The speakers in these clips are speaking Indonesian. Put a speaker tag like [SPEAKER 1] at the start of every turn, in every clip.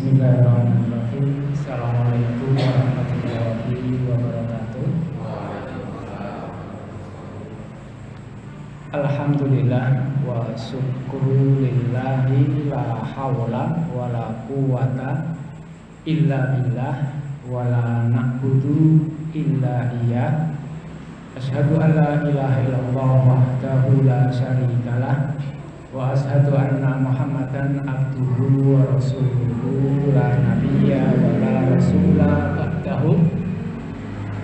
[SPEAKER 1] Bismillahirrahmanirrahim. Assalamualaikum warahmatullahi wabarakatuh. Alhamdulillah wa syukurulillahi la hawla wa la quwata illa billah wa la na'budu illa iya. Asyhadu an la ilaha illallah wahdahu la syarikalah wa asyhadu anna Muhammadan abduhu wa rasuluhu la nabiyya wa la rasula ba'dahu.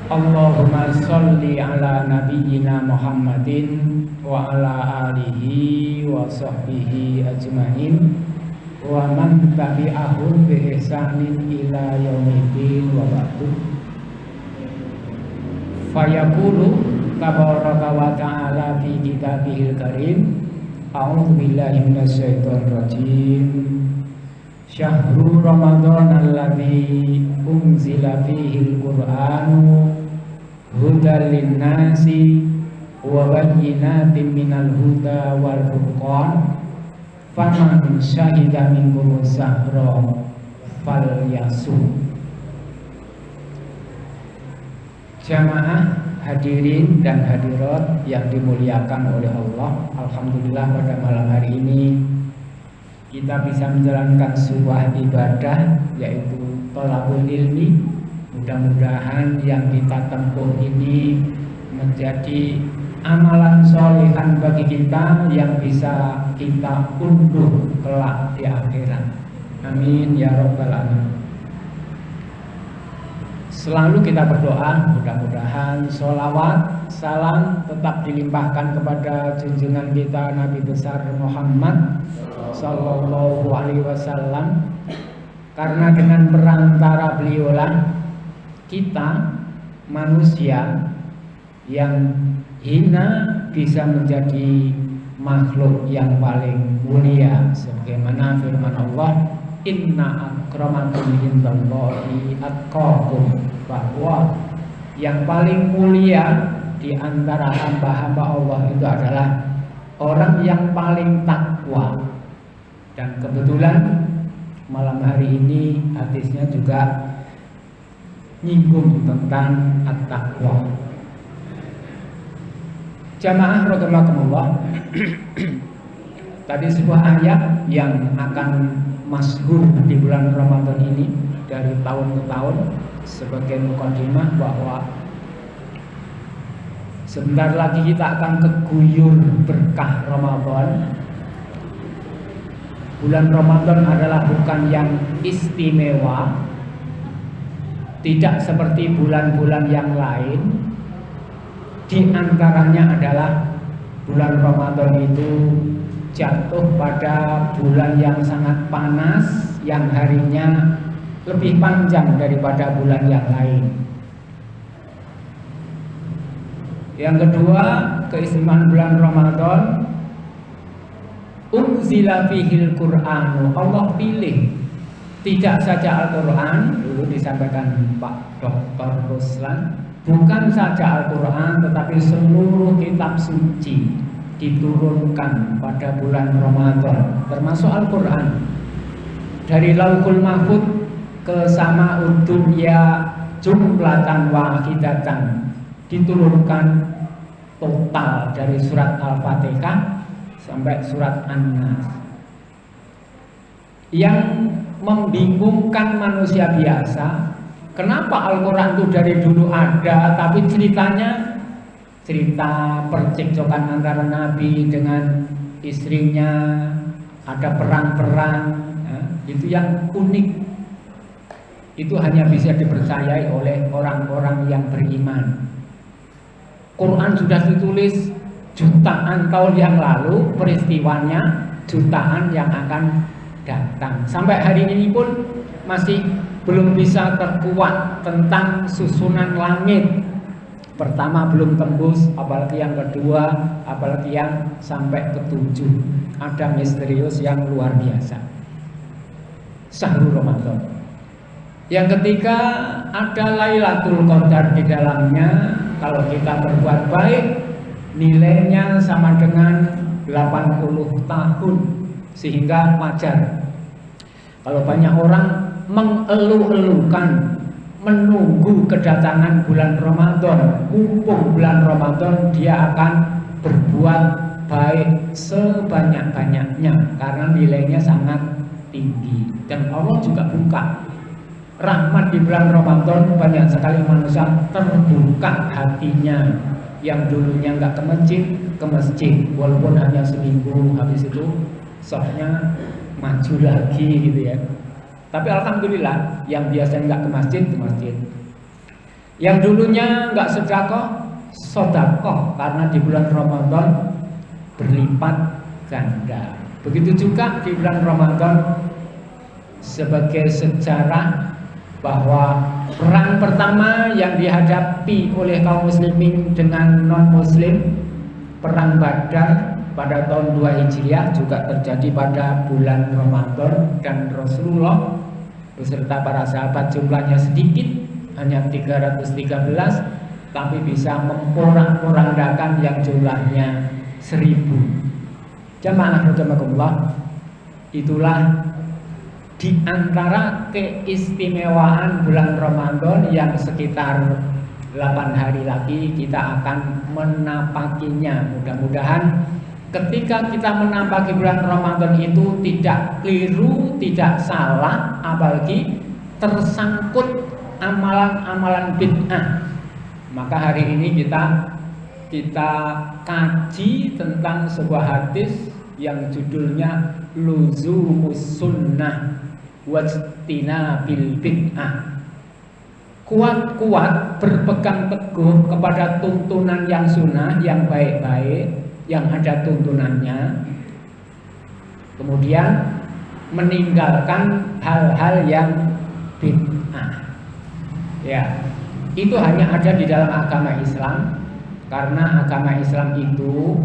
[SPEAKER 1] Allahumma sholli ala nabiyyina Muhammadin wa ala alihi wa sahbihi ajmain wa man tabi'ahum bi ihsanin ila yaumiddin wa ba'du. Fayaqulu tabaraka wa ta'ala fi kitabihil karim. A'udzu billahi minasyaitonir rajim. Syahrul Ramadan alladzi unzila fihil Qur'anu hudal linnasi wa bayyinatin minal huda wal furqan faman syahida minkum syahra falyasum. Jamaah hadirin dan hadirat yang dimuliakan oleh Allah, alhamdulillah pada malam hari ini kita bisa menjalankan sebuah ibadah yaitu thalabul ilmi. Mudah-mudahan yang kita tempuh ini menjadi amalan sholihan bagi kita yang bisa kita unduh kelak di akhirat. Amin ya rabbal alamin. Selalu kita berdoa mudah-mudahan sholawat salam tetap dilimpahkan kepada junjungan kita Nabi besar Muhammad Sallallahu Alaihi Wasallam, karena dengan perantara beliaulah kita manusia yang hina bisa menjadi makhluk yang paling mulia, sebagaimana firman Allah, inna akramakum indallahi atqakum, bahwa yang paling mulia di antara hamba-hamba Allah itu adalah orang yang paling takwa. Dan kebetulan malam hari ini hadisnya juga nyinggung tentang at-taqwa. Jamaah rahimakumullah. Tadi sebuah ayat yang akan masyhur di bulan Ramadan ini dari tahun ke tahun sebagai mukadimah bahwa sebentar lagi kita akan keguyur berkah Ramadan. Bulan Ramadan adalah bukan yang istimewa, tidak seperti bulan-bulan yang lain. Di antaranya adalah bulan Ramadan itu jatuh pada bulan yang sangat panas, yang harinya lebih panjang daripada bulan yang lain. Yang kedua, keistimewaan bulan Ramadan, unzila fihil Qur'anu, Allah pilih tidak saja Al-Quran, dulu disampaikan Pak Dr. Ruslan, bukan saja Al-Quran tetapi seluruh kitab suci diturunkan pada bulan Ramadan, termasuk Al-Quran. Dari Lauhul Mahfuz ke Sama'ud Dunya jumlatan wahidatan, diturunkan total dari surat Al-Fatihah sampai surat An-Nas. Yang membingungkan manusia biasa, kenapa Al-Quran itu dari dulu ada, tapi ceritanya cerita percekcokan antara Nabi dengan istrinya, ada perang-perang, ya, itu yang unik. Itu hanya bisa dipercayai oleh orang-orang yang beriman. Quran sudah ditulis jutaan tahun yang lalu, peristiwanya jutaan yang akan datang. Sampai hari ini pun masih belum bisa terkuat tentang susunan langit. Pertama belum tembus, apalagi yang kedua, apalagi yang sampai ketujuh. Ada misterius yang luar biasa. Syahrul Ramadan. Yang ketiga, ada Lailatul Qadar di dalamnya. Kalau kita berbuat baik, nilainya sama dengan 80 tahun, sehingga wajar. Kalau banyak orang mengeluh-elukan menunggu kedatangan bulan Ramadan. Mumpung bulan Ramadan dia akan berbuat baik sebanyak-banyaknya karena nilainya sangat tinggi. Dan Allah juga buka rahmat di bulan Ramadan, banyak sekali manusia terbuka hatinya. Yang dulunya nggak ke masjid walaupun hanya seminggu, habis itu softnya maju lagi gitu ya. Tapi alhamdulillah yang biasanya nggak ke masjid. Yang dulunya nggak sedekah karena di bulan Ramadan berlipat ganda. Begitu juga di bulan Ramadan sebagai sejarah bahwa perang pertama yang dihadapi oleh kaum muslimin dengan non muslim, perang Badar pada tahun 2 Hijriah juga terjadi pada bulan Ramadan, dan Rasulullah beserta para sahabat jumlahnya sedikit, hanya 313, tapi bisa memporak-porandakan yang jumlahnya 1000. Jamaah rahimakumullah, itulah di antara keistimewaan bulan Ramadan yang sekitar 8 hari lagi kita akan menapakinya. Mudah-mudahan ketika kita menapaki bulan Ramadan itu tidak keliru, tidak salah, apalagi tersangkut amalan-amalan bid'ah. Maka hari ini kita kaji tentang sebuah hadis yang judulnya Luzumus Sunnah Wajtina bil bid'ah. Kuat-kuat berpegang teguh kepada tuntunan yang sunnah, yang baik-baik, yang ada tuntunannya, kemudian meninggalkan hal-hal yang bid'ah. Ya, itu hanya ada di dalam agama Islam, karena agama Islam itu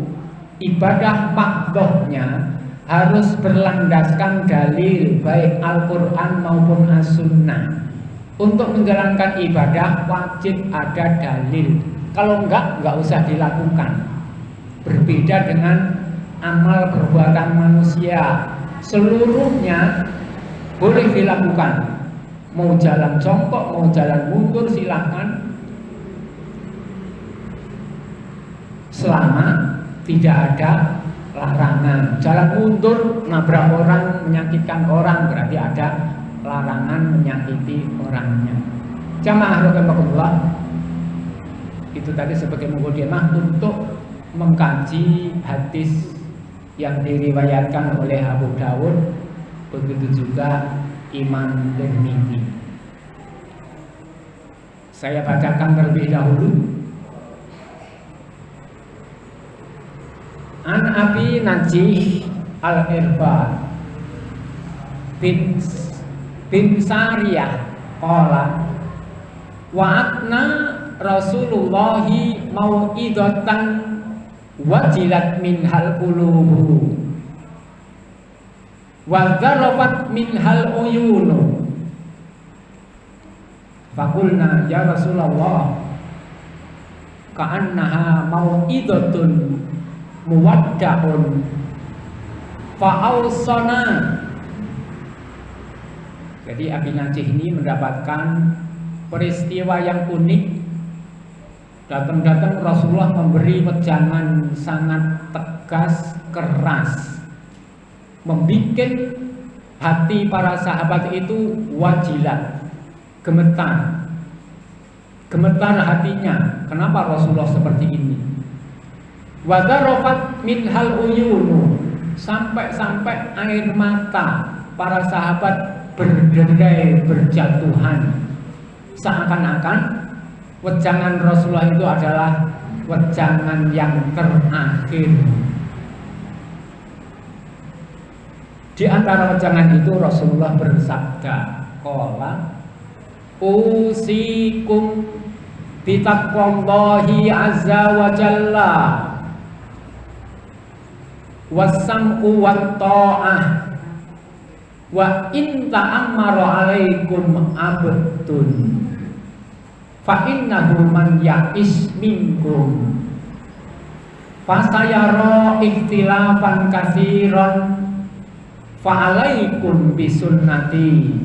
[SPEAKER 1] ibadah fardhunya harus berlandaskan dalil, baik Al-Quran maupun As-Sunnah. Untuk menjalankan ibadah wajib ada dalil. Kalau enggak usah dilakukan. Berbeda dengan amal perbuatan manusia, seluruhnya boleh dilakukan. Mau jalan jongkok, mau jalan mundur, silahkan, selama tidak ada larangan. Jalan mundur, nabrak orang, menyakitkan orang, berarti ada larangan menyakiti orangnya. Jamaah rahimakumullah, itu tadi sebagai mukadimah untuk mengkaji hadis yang diriwayatkan oleh Abu Dawud, begitu juga Imam Tirmidzi. Saya bacakan terlebih dahulu. An Abi Najih Al-Irbad bin Sariyah qala wa'atna Rasulullahi mau'idatan wajilat minhal qulubu wa zarafat minhal uyunu faqulna ya Rasulullah ka'annaha mau'idatun muwadda'un fa'ausana. Jadi Abi Najih ini mendapatkan peristiwa yang unik. Datang-datang Rasulullah memberi wejangan sangat tegas, keras, membikin hati para sahabat itu wajilat, gemetar hatinya. Kenapa Rasulullah seperti ini? Wadarofat minhal uyunu, sampai air mata para sahabat berderai berjatuhan, seakan-akan wejangan Rasulullah itu adalah wejangan yang terakhir. Di antara wejangan itu Rasulullah bersabda, qala usikum bitaqwallahi azza wa jalla wasam'u wat ta'ah wa in ta'ammara alaikum abdun fa innahu man ya'is minkum fasayara ikhtilafan katsiran fa alaikum bisunnati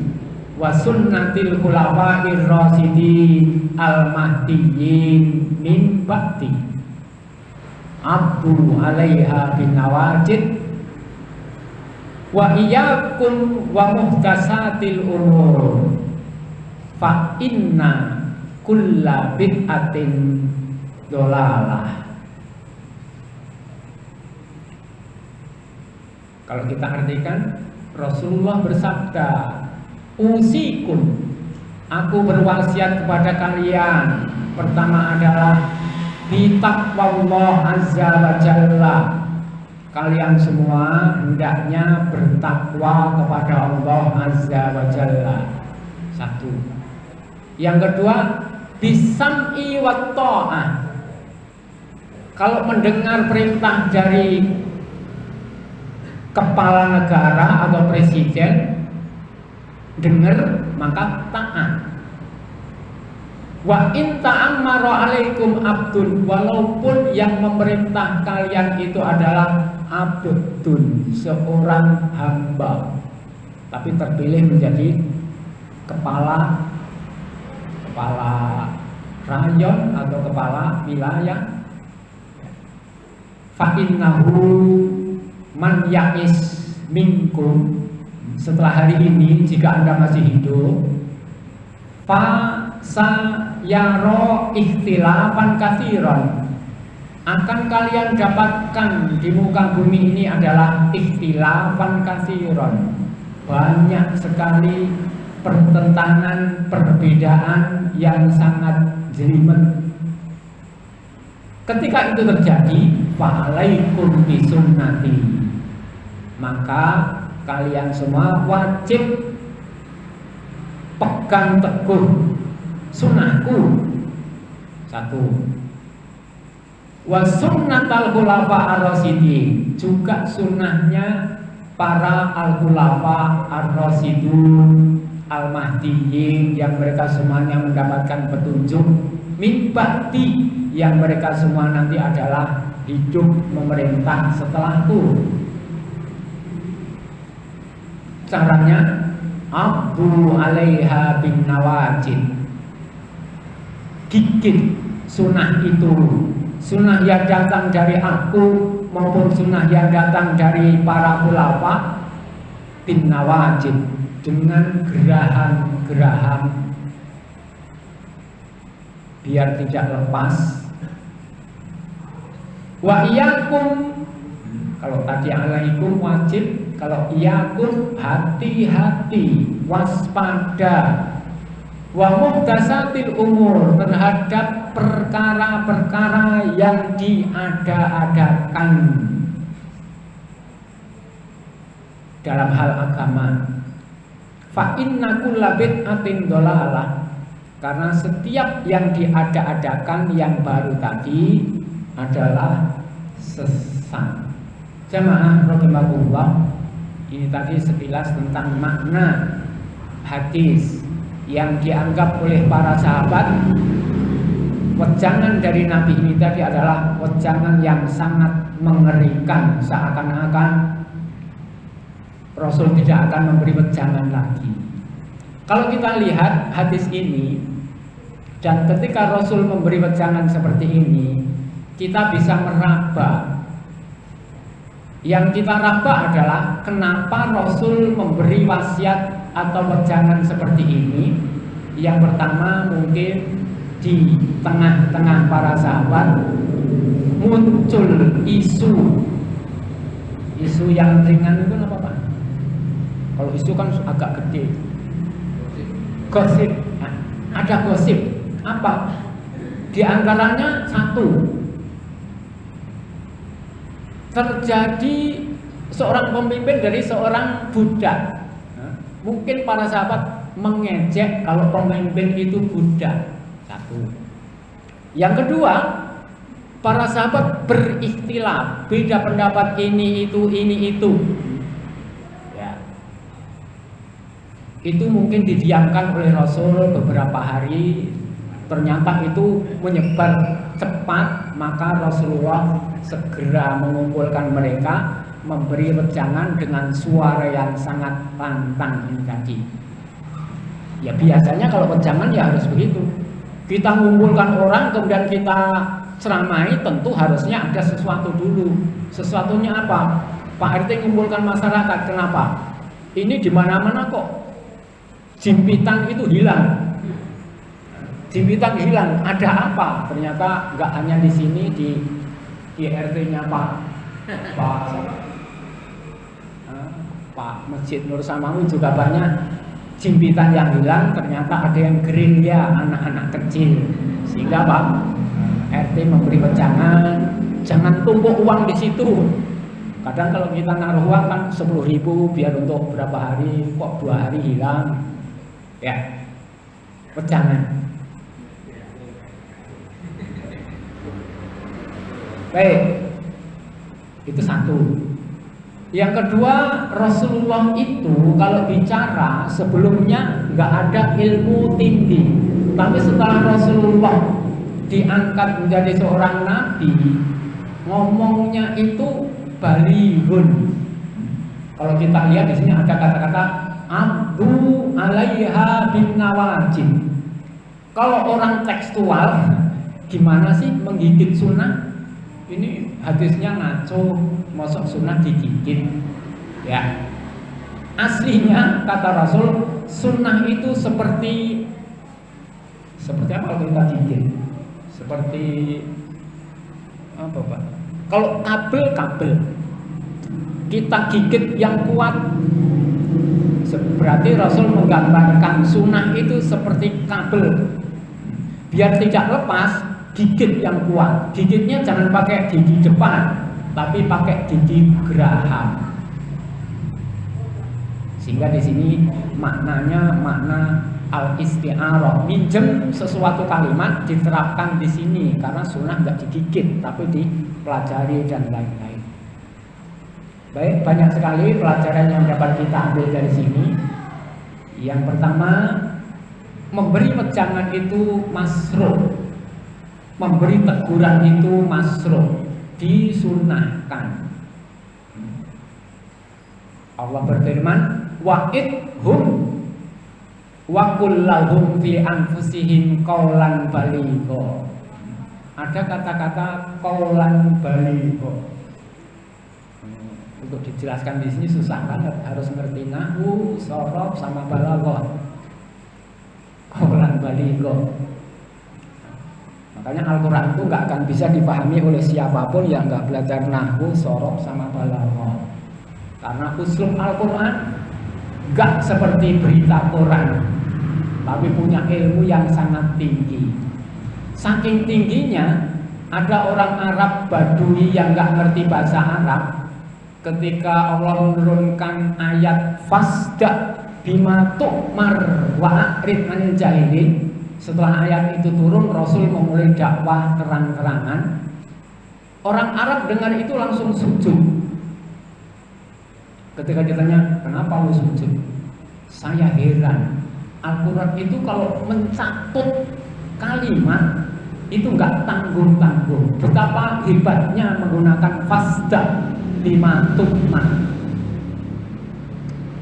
[SPEAKER 1] wa sunnatil khulafa'ir rasyidin al mahdiyyin min ba'di abdu 'alaiha bin nawajid wa iyyakum wa muhdatsatil umur fa inna kulla bid'atin dolalah. Kalau kita artikan, Rasulullah bersabda, usikum, aku berwasiat kepada kalian. Pertama adalah bitaqwallah azza wa jalla. Kalian semua hendaknya bertakwa kepada Allah azza wa jalla. Satu. Yang kedua, bisam'i wa ta'ah. Kalau mendengar perintah dari kepala negara atau presiden, dengar maka taat. Wa in ta'ammara alaikum abdun, walaupun yang memerintah kalian itu adalah abdun, seorang hamba, tapi terpilih menjadi kepala rayon atau kepala wilayah. Fa innahu man ya'is minkum, setelah hari ini jika Anda masih hidup, fa sayara ikhtilafan katsiran, akan kalian dapatkan di muka bumi ini adalah ikhtilafan katsiran, banyak sekali pertentangan, perbedaan yang sangat jelimet. Ketika itu terjadi, fa'alaikum bisunnati, maka kalian semua wajib pegang teguh sunnahku. Satu. Wa sunnatal khulafa ar-rasyidin, juga sunnahnya para al-khulafa ar-rasyidun al-mahdiyyin, yang mereka semuanya mendapatkan petunjuk, min ba'di, yang mereka semua nanti adalah hidup memerintah setelahku. Caranya abdu 'alaiha bin nawajid, gigit sunnah itu, sunnah yang datang dari aku maupun sunnah yang datang dari para khulafa, bin nawajid, dengan geraham-geraham, biar tidak lepas. Wa iyyakum, kalau tadi alaikum wajib, kalau iyyakum hati-hati, waspada. Wa muhdatsatil umur, terhadap perkara-perkara yang diada-adakan dalam hal agama. Fa inna kulla bid'atin dolalah, karena setiap yang diada-adakan yang baru tadi adalah sesat. Jamaah rahimakumullah, ini tadi sekilas tentang makna hadis yang dianggap oleh para sahabat wejangan dari Nabi ini tadi adalah wejangan yang sangat mengerikan, seakan-akan Rasul tidak akan memberi wejangan lagi. Kalau kita lihat hadis ini, dan ketika Rasul memberi wejangan seperti ini, kita bisa meraba. Yang kita raba adalah kenapa Rasul memberi wasiat atau wejangan seperti ini. Yang pertama, mungkin di tengah-tengah para sahabat muncul isu yang ringan itu apa Pak? Kalau isu kan agak gede. Gosip. Nah, ada gosip. Apa? Di antaranya satu, terjadi seorang pemimpin dari seorang budak. Mungkin para sahabat mengejek kalau pemimpin itu budak. Satu. Yang kedua, para sahabat berikhtilaf, beda pendapat ini itu. Ya. Itu mungkin didiamkan oleh Rasul beberapa hari. Ternyata itu menyebar cepat, maka Rasulullah segera mengumpulkan mereka, memberi wejangan dengan suara yang sangat lantang ini tadi. Ya biasanya kalau wejangan ya harus begitu. Kita mengumpulkan orang kemudian kita ceramai, tentu harusnya ada sesuatu dulu. Sesuatunya apa? Pak RT mengumpulkan masyarakat, kenapa? Ini di mana-mana kok jimpitan itu hilang. Jimpitan hilang, ada apa? Ternyata nggak hanya di sini di RT-nya Pak Masjid Nur Samawi juga banyak jimpitan yang hilang. Ternyata ada yang gerilya anak-anak kecil, sehingga Pak RT memberi wejangan jangan tumpuk uang di situ. Kadang kalau kita naruh uang kan 10.000 biar untuk berapa hari, kok 2 hari hilang. Ya, wejangan. Baik, itu satu. Yang kedua, Rasulullah itu kalau bicara sebelumnya nggak ada ilmu tinggi, tapi setelah Rasulullah diangkat menjadi seorang nabi, ngomongnya itu balighun. Kalau kita lihat di sini ada kata-kata abdu alaiha bin nawajib. Kalau orang tekstual, gimana sih menggigit sunnah? Ini hadisnya ngaco, masuk sunnah digigit. Ya, aslinya kata Rasul, sunnah itu seperti apa kalau kita gigit? Seperti apa Pak? Kalau kabel kita gigit yang kuat, berarti Rasul menggambarkan sunnah itu seperti kabel. Biar tidak lepas, gigit yang kuat. Gigitnya jangan pakai gigi depan, tapi pakai gigi geraham. Sehingga di sini maknanya makna al-isti'arah, minjem sesuatu kalimat diterapkan di sini, karena sunnah nggak digigit tapi dipelajari dan lain-lain. Baik, banyak sekali pelajaran yang dapat kita ambil dari sini. Yang pertama, memberi wejangan itu masruh, memberi teguran itu masruh, disunnahkan. Allah berfirman, wa'idhum wa qul lahum fi anfusihim qaulan baligha. Ada kata-kata qaulan baligha. Untuk dijelaskan di sini susah banget, harus ngerti nahwu, sorof sama balaghah. Qaulan baligha. Makanya Al-Quran itu nggak akan bisa dipahami oleh siapapun yang nggak belajar nahwu, sorof sama balaghah. Karena uslub Al-Quran nggak seperti berita koran, tapi punya ilmu yang sangat tinggi. Saking tingginya, ada orang Arab Badui yang nggak ngerti bahasa Arab. Ketika Allah menurunkan ayat fasda bima tu'mar wa a'rid 'anil jahilin, setelah ayat itu turun, Rasul memulai dakwah terang-terangan. Orang Arab dengar itu langsung sujud. Ketika ditanya, kenapa lu sujud? Saya heran, Al-Quran itu kalau mencatut kalimat itu nggak tanggung-tanggung. Betapa hebatnya menggunakan fasda bima tu'mar.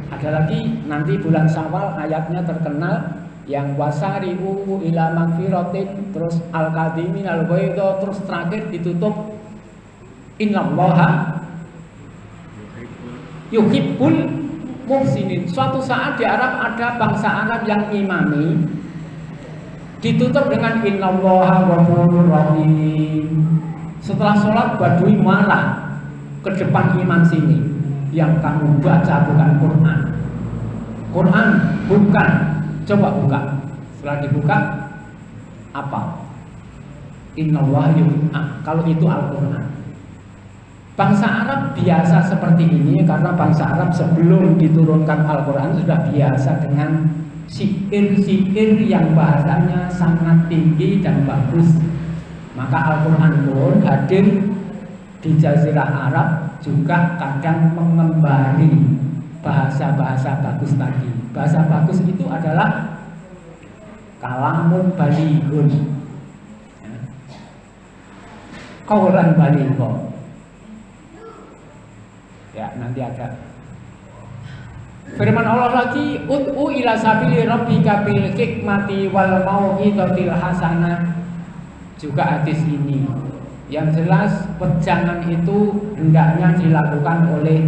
[SPEAKER 1] Ada lagi nanti bulan Syawal ayatnya terkenal, yang wasari'u ila magfiratin, terus al-qadimin al-ghaidha, terus terakhir ditutup innallaha yuhibbul muhsinin. Suatu saat di Arab ada bangsa Arab yang imami, ditutup dengan innallaha ghafurur rahim. Setelah sholat Badui marah ke depan imam sini, yang kamu baca bukan Quran. Quran bukan. Coba buka. Setelah dibuka, apa? Innallaha kalau itu Al-Quran. Bangsa Arab biasa seperti ini karena bangsa Arab sebelum diturunkan Al-Quran sudah biasa dengan syair-syair yang bahasanya sangat tinggi dan bagus. Maka Al-Quran pun hadir di Jazirah Arab juga kadang mengembari bahasa-bahasa bagus tadi. Bahasa bagus itu adalah kalamun balighun, qaulan baligha. Ya, nanti ada Firman Allah lagi, ud'u ila sabili rabbika bil hikmati wal mau'izatil hasanah. Juga hadis ini yang jelas wejangan itu hendaknya dilakukan oleh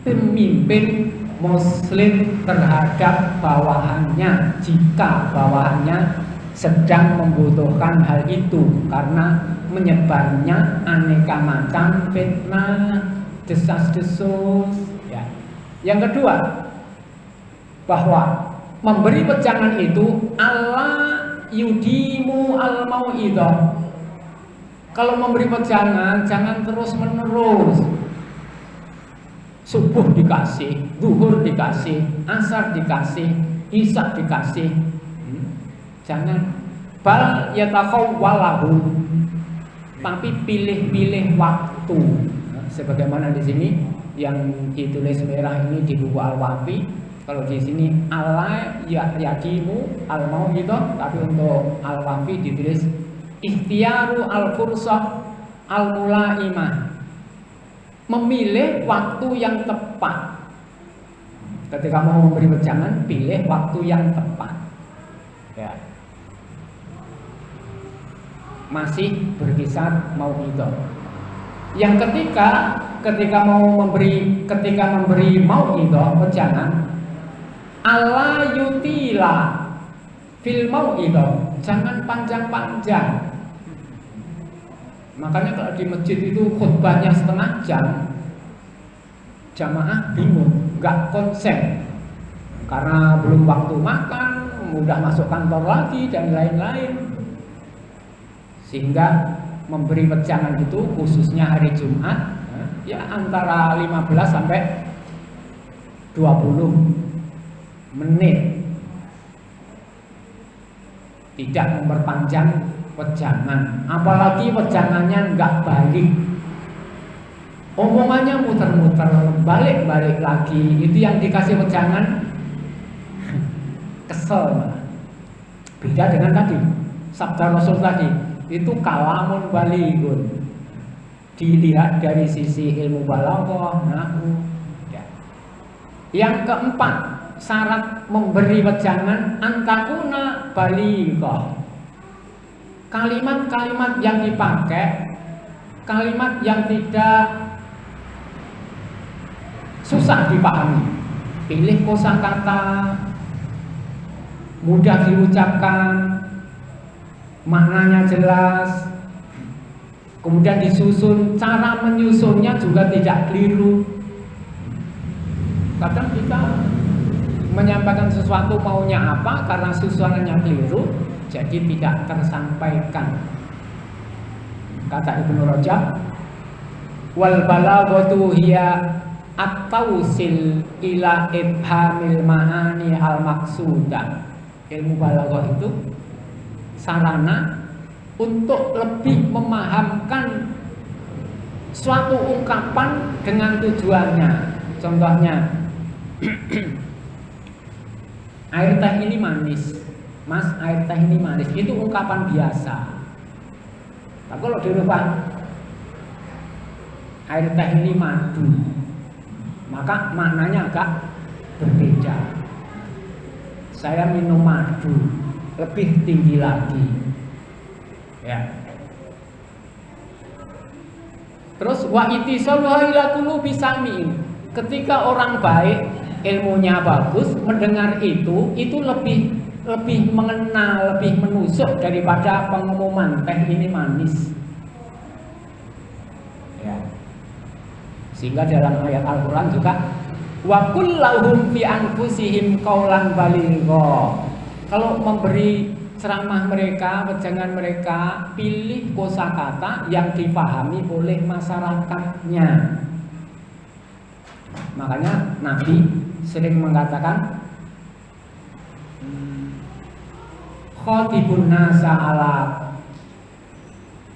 [SPEAKER 1] pemimpin muslim terhadap bawahannya jika bawahannya sedang membutuhkan hal itu, karena menyebarnya aneka macam fitnah, desas-desus. Yang kedua, bahwa memberi wejangan itu Allah yudimu al mau'idah. Kalau memberi wejangan jangan terus menerus. Subuh dikasih, zuhur dikasih, asar dikasih, isya dikasih. Jangan. Bal yatakhawwalahu, tapi pilih-pilih waktu. Sebagaimana di sini yang ditulis merah ini di buku Al-Wafi. Kalau di sini Allah yadimu al mau'idah, tapi untuk Al-Wafi ditulis ikhtiyaru al-fursah al-mulaimah, memilih waktu yang tepat. Ketika mau memberi wejangan, pilih waktu yang tepat. Ya. Masih berkisar mau'idah. Yang ketika memberi mau'idah wejangan, ala yutila fil mau'idah, jangan panjang-panjang. Makanya kalau di masjid itu khutbahnya setengah jam, jamaah bingung, nggak konsen, karena belum waktu makan, mudah masuk kantor lagi dan lain-lain. Sehingga memberi wejangan itu khususnya hari Jumat ya antara 15 sampai 20 menit, tidak memperpanjang wejangan. Apalagi wejangannya nggak balik, omongannya muter-muter, balik-balik lagi. Itu yang dikasih wejangan kesel malah. Beda dengan tadi sabda Rasul tadi, itu kalamun balighun, dilihat dari sisi ilmu balaghah, nahwu. Yang keempat, syarat memberi wejangan antakuna balighah. Kalimat-kalimat yang dipakai, kalimat yang tidak susah dipahami. Pilih kosakata, mudah diucapkan, maknanya jelas. Kemudian disusun, cara menyusunnya juga tidak keliru. Kadang kita menyampaikan sesuatu maunya apa, karena susunannya keliru, jadi tidak tersampaikan. Kata Ibnu Rajab, wal balaghatu hiya at-tawsil ila ibhamil ma'ani al-maqsudah. Ilmu balaghah itu sarana untuk lebih memahamkan suatu ungkapan dengan tujuannya. Contohnya, air teh ini manis, Mas, air teh ini manis, itu ungkapan biasa. Tapi kalau dirubah, air teh ini madu, maka maknanya agak berbeda. Saya minum madu, lebih tinggi lagi. Ya. Terus wa ittisaluha ila qulubi sami'in. Ketika orang baik, ilmunya bagus, mendengar itu lebih mengenal, lebih menusuk daripada pengumuman teh ini manis. Ya. Sehingga dalam ayat Al-Qur'an juga wa qul lahum fi anfusihim qaulan baligha. Kalau memberi ceramah mereka, wejangan mereka, pilih kosakata yang dipahami oleh masyarakatnya. Makanya Nabi sering mengatakan khatibun nasa ala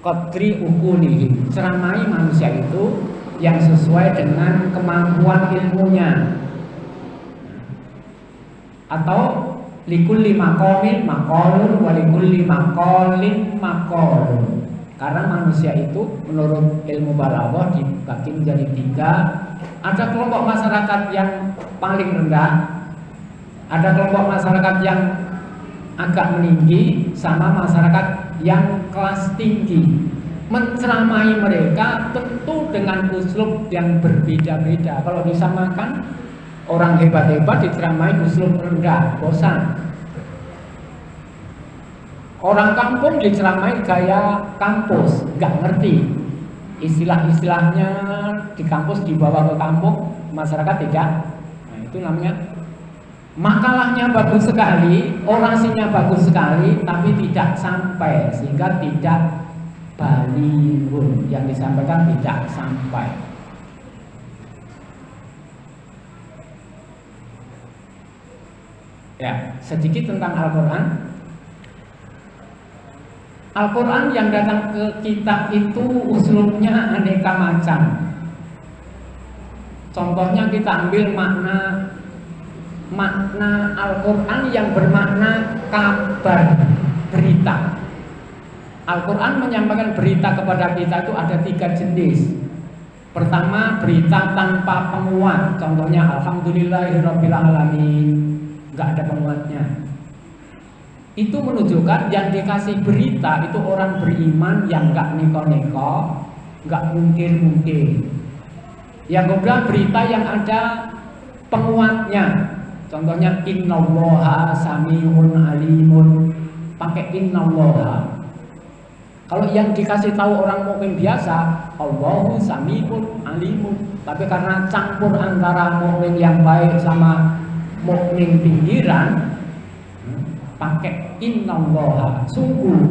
[SPEAKER 1] qadri uqulihim, ceramahi manusia itu yang sesuai dengan kemampuan ilmunya. Atau likulli maqamin maqalun wa likulli maqalin maqalun. Karena manusia itu menurut ilmu balaghah dibagi menjadi 3. Ada kelompok masyarakat yang paling rendah, ada kelompok masyarakat yang agak meninggi, sama masyarakat yang kelas tinggi. Menceramai mereka tentu dengan uslub yang berbeda-beda. Kalau disamakan, orang hebat-hebat diceramai uslub rendah, bosan. Orang kampung diceramai gaya kampus, nggak ngerti istilah-istilahnya, di kampus dibawa ke kampung, masyarakat tidak. Nah, itu namanya makalahnya bagus sekali, orasinya bagus sekali, tapi tidak sampai, sehingga tidak balighun, yang disampaikan tidak sampai. Ya, sedikit tentang Al-Quran. Al-Quran yang datang ke kita itu uslubnya aneka macam. Contohnya kita ambil makna Al-Quran yang bermakna kabar, berita. Al-Quran menyampaikan berita kepada kita itu ada 3 jenis. Pertama, berita tanpa penguat. Contohnya Alhamdulillahirabbil alamin, nggak ada penguatnya. Itu menunjukkan yang dikasih berita itu orang beriman yang nggak neko-neko, nggak mungkin-mungkin. Yang kedua, berita yang ada penguatnya. Contohnya innallaha sami'un alimun, pakai innallaha. Kalau yang dikasih tahu orang mukmin biasa, Allahu sami'un alimun. Tapi karena campur antara mukmin yang baik sama mukmin pinggiran, pakai innallaha, sungguh.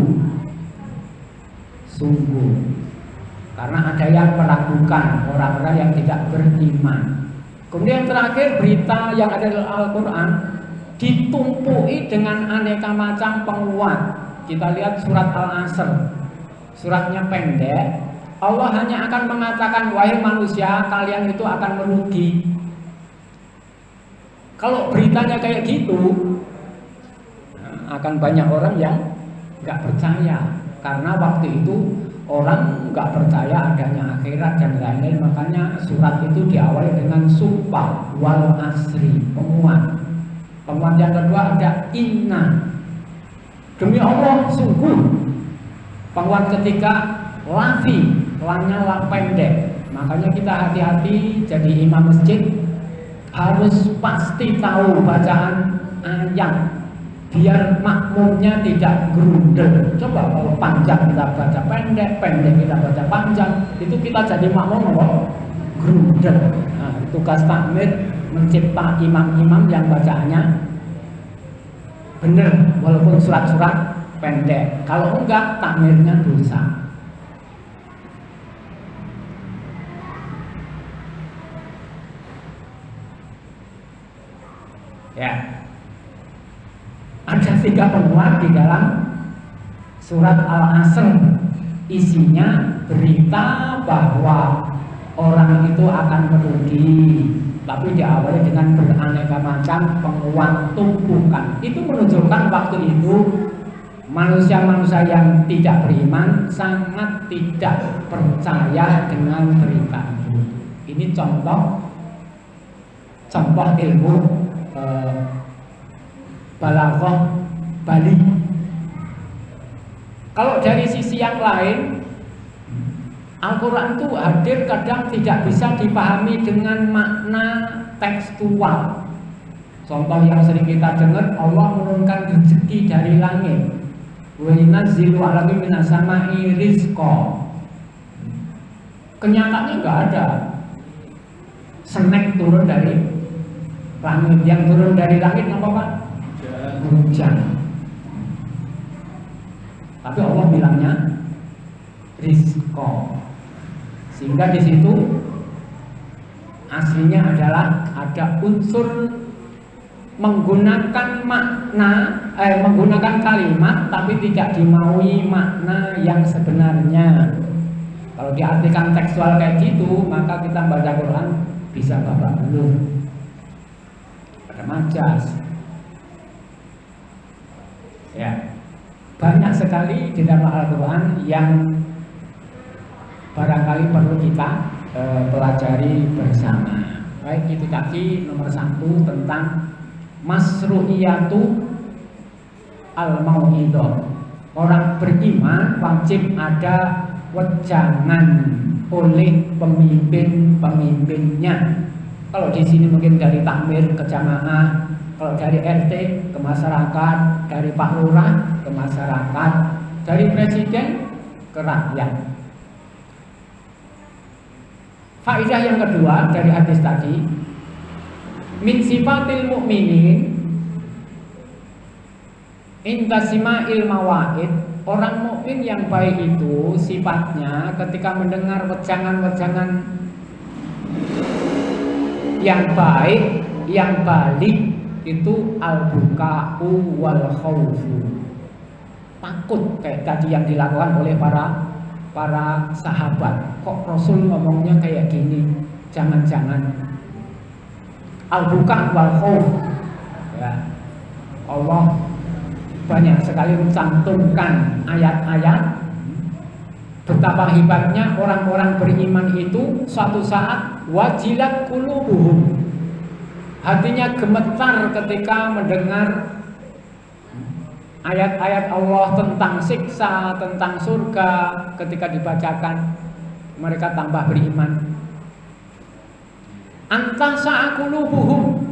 [SPEAKER 1] Karena ada yang meragukan, orang-orang yang tidak beriman. Kemudian terakhir, berita yang ada dalam Al-Quran ditumpuki dengan aneka macam penguat. Kita lihat surat Al-Asr, suratnya pendek. Allah hanya akan mengatakan, wahai manusia, kalian itu akan merugi. Kalau beritanya kayak gitu, akan banyak orang yang nggak percaya, karena waktu itu orang nggak percaya adanya akhirat dan lain-lain. Makanya surat itu diawali dengan sumpah wal asri, penguat. Penguat yang kedua ada inna, demi Allah sungguh. Penguat ketiga lafi, lamnya lam pendek. Makanya kita hati-hati jadi imam masjid, harus pasti tahu bacaan ayat, biar makmumnya tidak gerundel. Coba kalau panjang kita baca pendek, pendek kita baca panjang, itu kita jadi makmum apa? Gerundel. Nah, tugas takmir mencipta imam-imam yang bacaannya benar, walaupun surat-surat pendek. Kalau enggak, takmirnya dosa. Ya. Ada 3 penguat di dalam surat Al-Asr. Isinya berita bahwa orang itu akan merugi, tapi diawali dengan beraneka macam penguat tumpukan. Itu menunjukkan waktu itu manusia-manusia yang tidak beriman sangat tidak percaya dengan berita itu. Ini contoh ilmu balaghah Bali. Kalau dari sisi yang lain, Al-Quran itu hadir kadang tidak bisa dipahami dengan makna tekstual. Contoh yang sering kita dengar, Allah menurunkan rezeki dari langit. Wa yunazzilu 'alaikum minas sama'i rizqa. Kenyataannya nggak ada snack turun dari langit. Yang turun dari langit apa Pak? Hujan. Tapi Allah bilangnya rizqa, sehingga di situ aslinya adalah ada unsur menggunakan menggunakan kalimat tapi tidak dimaui makna yang sebenarnya. Kalau diartikan tekstual kayak gitu, maka kita baca Quran bisa babak belur, ada majas. Ya, banyak sekali di dalam Al-Quran yang barangkali perlu kita pelajari bersama. Baik, itu tadi nomor 1 tentang masru'iyatu al-mau'idhah. Orang beriman wajib ada wejangan oleh pemimpin-pemimpinnya. Kalau di sini mungkin dari takmir ke jamaah, kalau dari RT ke masyarakat, dari Pak Lurah ke masyarakat, dari presiden ke rakyat. Faedah yang kedua dari hadis tadi, min sifatil mu'minin intasima'il mawa'id. Orang mukmin yang baik itu sifatnya ketika mendengar wejangan-wejangan yang baik, yang balik itu al-buka'u wal khawfu. Takut kayak tadi yang dilakukan oleh para sahabat. Kok Rasul ngomongnya kayak gini? Jangan-jangan al-buka' wal khawf. Ya. Allah banyak sekali mencantumkan ayat-ayat betapa hebatnya orang-orang beriman itu suatu saat wajilat qulubuhum, hatinya gemetar ketika mendengar ayat-ayat Allah tentang siksa, tentang surga. Ketika dibacakan mereka tambah beriman. Antasa qulubuhum,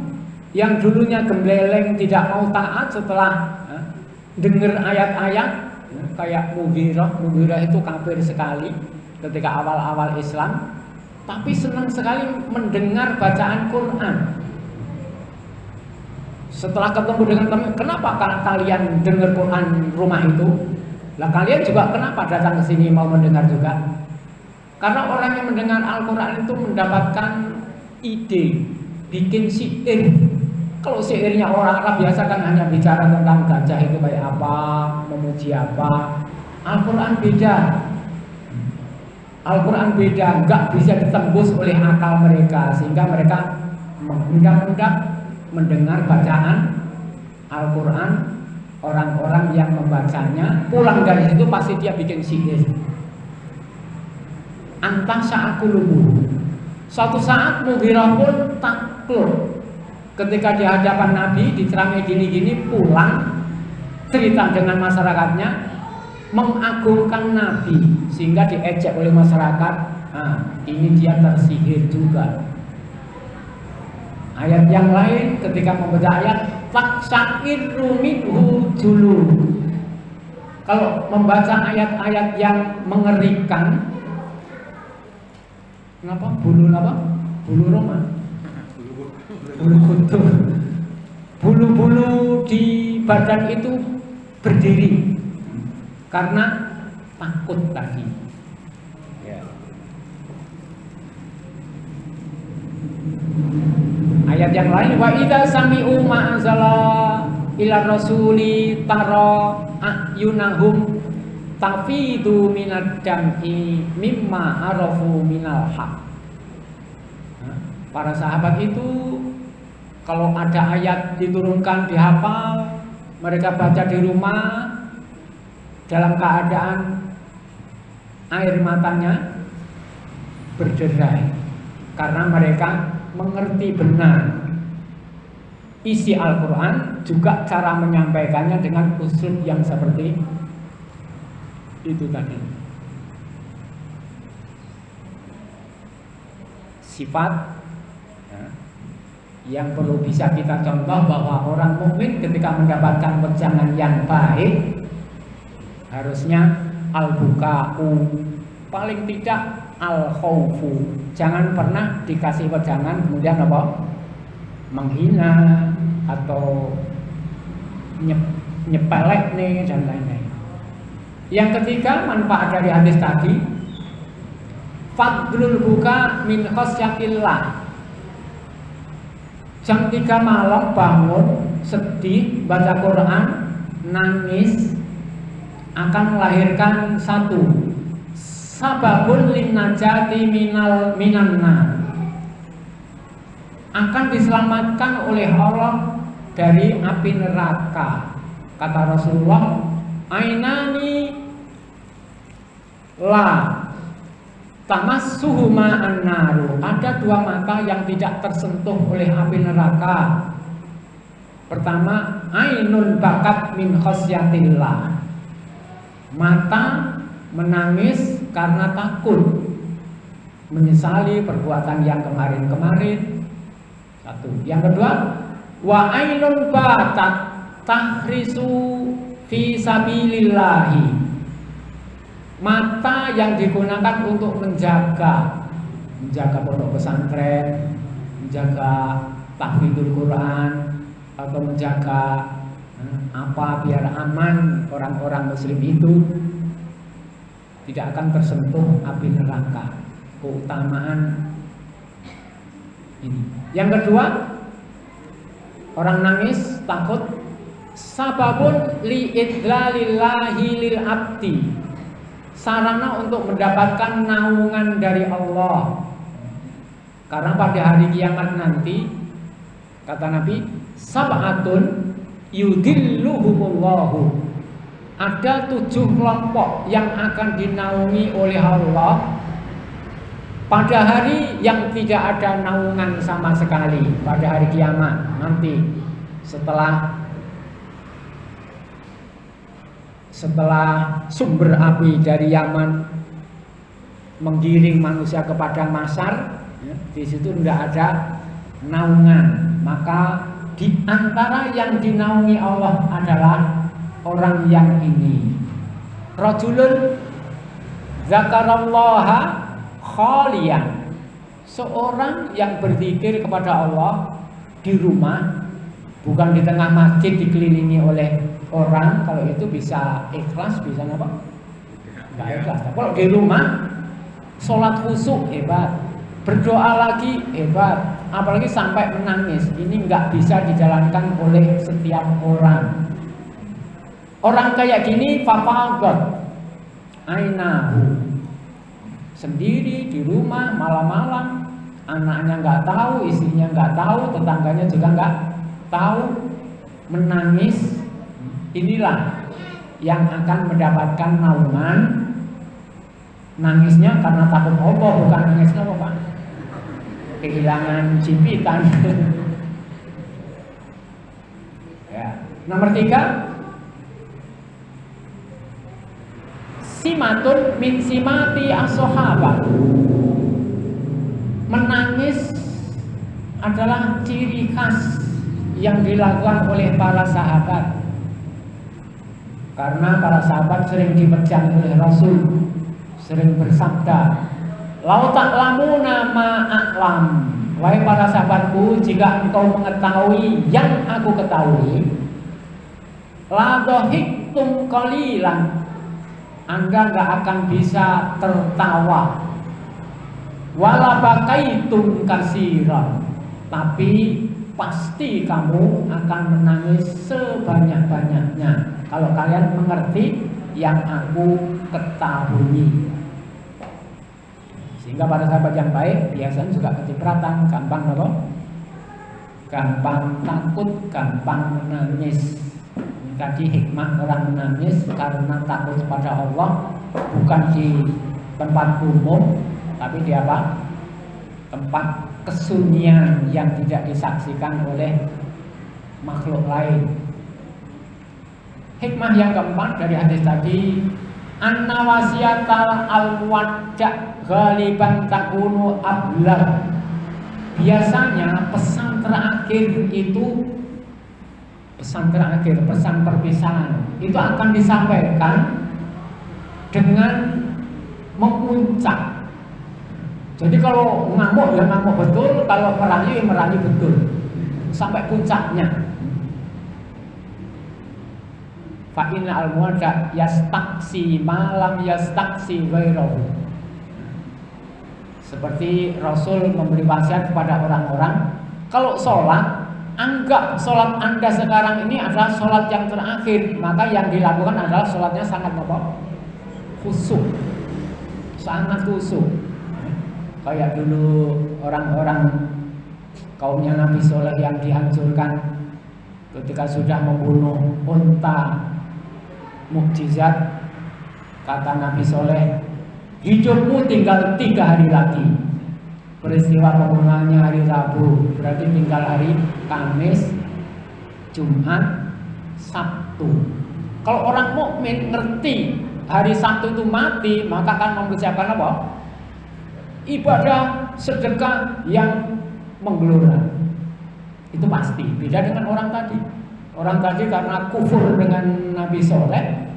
[SPEAKER 1] yang dulunya gembleleng tidak mau taat setelah dengar ayat-ayat kayak Mughirah itu kafir sekali ketika awal-awal Islam, tapi senang sekali mendengar bacaan Quran. Setelah ketemu dengan teman, kenapa kalian dengar Quran rumah itu? Lah kalian juga kenapa datang ke sini mau mendengar juga? Karena orang yang mendengar Al-Quran itu mendapatkan ide, bikin syair. Kalau syairnya orang Arab biasa kan hanya bicara tentang gajah itu kayak apa, memuji apa. Al-Quran beda. Al-Quran beda, nggak bisa ditembus oleh akal mereka, sehingga mereka mengundang-undang mendengar bacaan Al-Quran. Orang-orang yang membacanya pulang dari situ pasti dia bikin syair. Antasa qulubuhum. Suatu saat Mughirah pun takluk ketika di hadapan Nabi diceramai gini-gini, pulang cerita dengan masyarakatnya, mengagungkan Nabi sehingga diejek oleh masyarakat. Ini dia tersihir juga. Ayat yang lain ketika membaca ayat taksairu minhu julu. Kalau membaca ayat-ayat yang mengerikan, kenapa? Bulu Roma, bulu kutub, bulu-bulu di badan itu berdiri karena takut tadi. Ayat yang lain, wa idza sami'u ma anzala ila rasuli tara ayunahum tafidu minad dam'i mimma arafu minal haq. Para sahabat itu kalau ada ayat diturunkan dihafal, mereka baca di rumah dalam keadaan air matanya berderai karena mereka mengerti benar isi Al-Quran, juga cara menyampaikannya dengan usul yang seperti itu tadi. Sifat yang perlu bisa kita contoh bahwa orang mukmin ketika mendapatkan wejangan yang baik harusnya al-buka'u, paling tidak al-khawfu. Jangan pernah dikasih wejangan kemudian apa? Menghina atau nyepelek nih dan lain-lain. Yang ketiga, manfaat dari hadis tadi, fadlul buka min khasyatillah. Jam 3 malam bangun, sedih, baca Quran, nangis, akan melahirkan satu sababun linnajati minan nar, akan diselamatkan oleh Allah dari api neraka. Kata Rasulullah, ainani la tamassuhuma an-naru, ada dua mata yang tidak tersentuh oleh api neraka. Pertama, ainun bakat min khasyatillah, mata menangis karena takut, menyesali perbuatan yang kemarin-kemarin. Satu. Yang kedua, wa ainun batat tahrisu fi sabilillahi, mata yang digunakan untuk menjaga pondok pesantren, menjaga tahfidzul Quran, atau menjaga apa biar aman orang-orang muslim itu, tidak akan tersentuh api neraka. Keutamaan ini. Yang kedua, orang nangis takut sababun li idlalillahi lil abdi, sarana untuk mendapatkan naungan dari Allah. Karena pada hari kiamat nanti, kata Nabi, sab'atun yudilluhumullahu, ada 7 kelompok yang akan dinaungi oleh Allah pada hari yang tidak ada naungan sama sekali, pada hari kiamat nanti, setelah sumber api dari Yaman menggiring manusia ke padang mahsyar, di situ tidak ada naungan. Maka di antara yang dinaungi Allah adalah orang yang ini, rajulun zakarallaha khalian, seorang yang berzikir kepada Allah di rumah, bukan di tengah masjid dikelilingi oleh orang. Kalau itu bisa ikhlas, bisa apa? Enggak ikhlas. Kalau di rumah sholat khusyuk hebat, berdoa lagi hebat, apalagi sampai menangis, ini nggak bisa dijalankan oleh setiap orang. Orang kayak gini fafagot ainahu, sendiri di rumah malam-malam, anaknya nggak tahu, istrinya nggak tahu, tetangganya juga nggak tahu, menangis. Inilah yang akan mendapatkan naungan. Nangisnya karena takut Allah, bukan nangisnya apa Pak? Kehilangan jimpitan. Ya. Nomor 3, simatun min simati as-sahabat, menangis adalah ciri khas yang dilakukan oleh para sahabat. Karena para sahabat sering dipegang oleh Rasul, sering bersabda, lau ta'lamuna ma a'lam, wahai para sahabatku, jika engkau mengetahui yang aku ketahui, la dhahiktum qalilan, Anda gak akan bisa tertawa, wala bakaitum katsiran, tapi pasti kamu akan menangis sebanyak-banyaknya kalau kalian mengerti yang aku ketahui. Sehingga pada sahabat yang baik biasanya juga kecipratan, gampang apa? Gampang takut, gampang menangis. Tadi hikmah orang menangis karena takut kepada Allah, bukan di tempat umum, tapi di apa? Tempat kesunyian yang tidak disaksikan oleh makhluk lain. Hikmah yang keempat dari hadis tadi, anna wasiyatal al-wadda ghaliban takunu ablag. Biasanya pesan terakhir itu, pesan terakhir, pesan perpisahan itu akan disampaikan dengan memuncak. Jadi kalau ngamuk ya ngamuk betul, kalau merayu ya merayu betul, sampai puncaknya. Fa inna al-muwadda yastaksi malam yastaksi ghairahu. Seperti Rasul memberi wasiat kepada orang-orang, kalau sholat, anggap sholat Anda sekarang ini adalah sholat yang terakhir, maka yang dilakukan adalah sholatnya sangat khusyuk, sangat khusyuk. Kayak dulu orang-orang kaumnya Nabi Soleh yang dihancurkan ketika sudah membunuh unta mukjizat, kata Nabi Soleh, hidupmu tinggal 3 hari lagi. Peristiwa pembunuhannya hari Rabu, berarti tinggal hari Kamis, Jumat, Sabtu. Kalau orang mukmin ngerti hari Sabtu itu mati, maka akan mempersiapkan apa? Ibadah sedekah yang menggelora. Itu pasti. Beda dengan orang tadi. Orang tadi karena kufur dengan Nabi Soleh,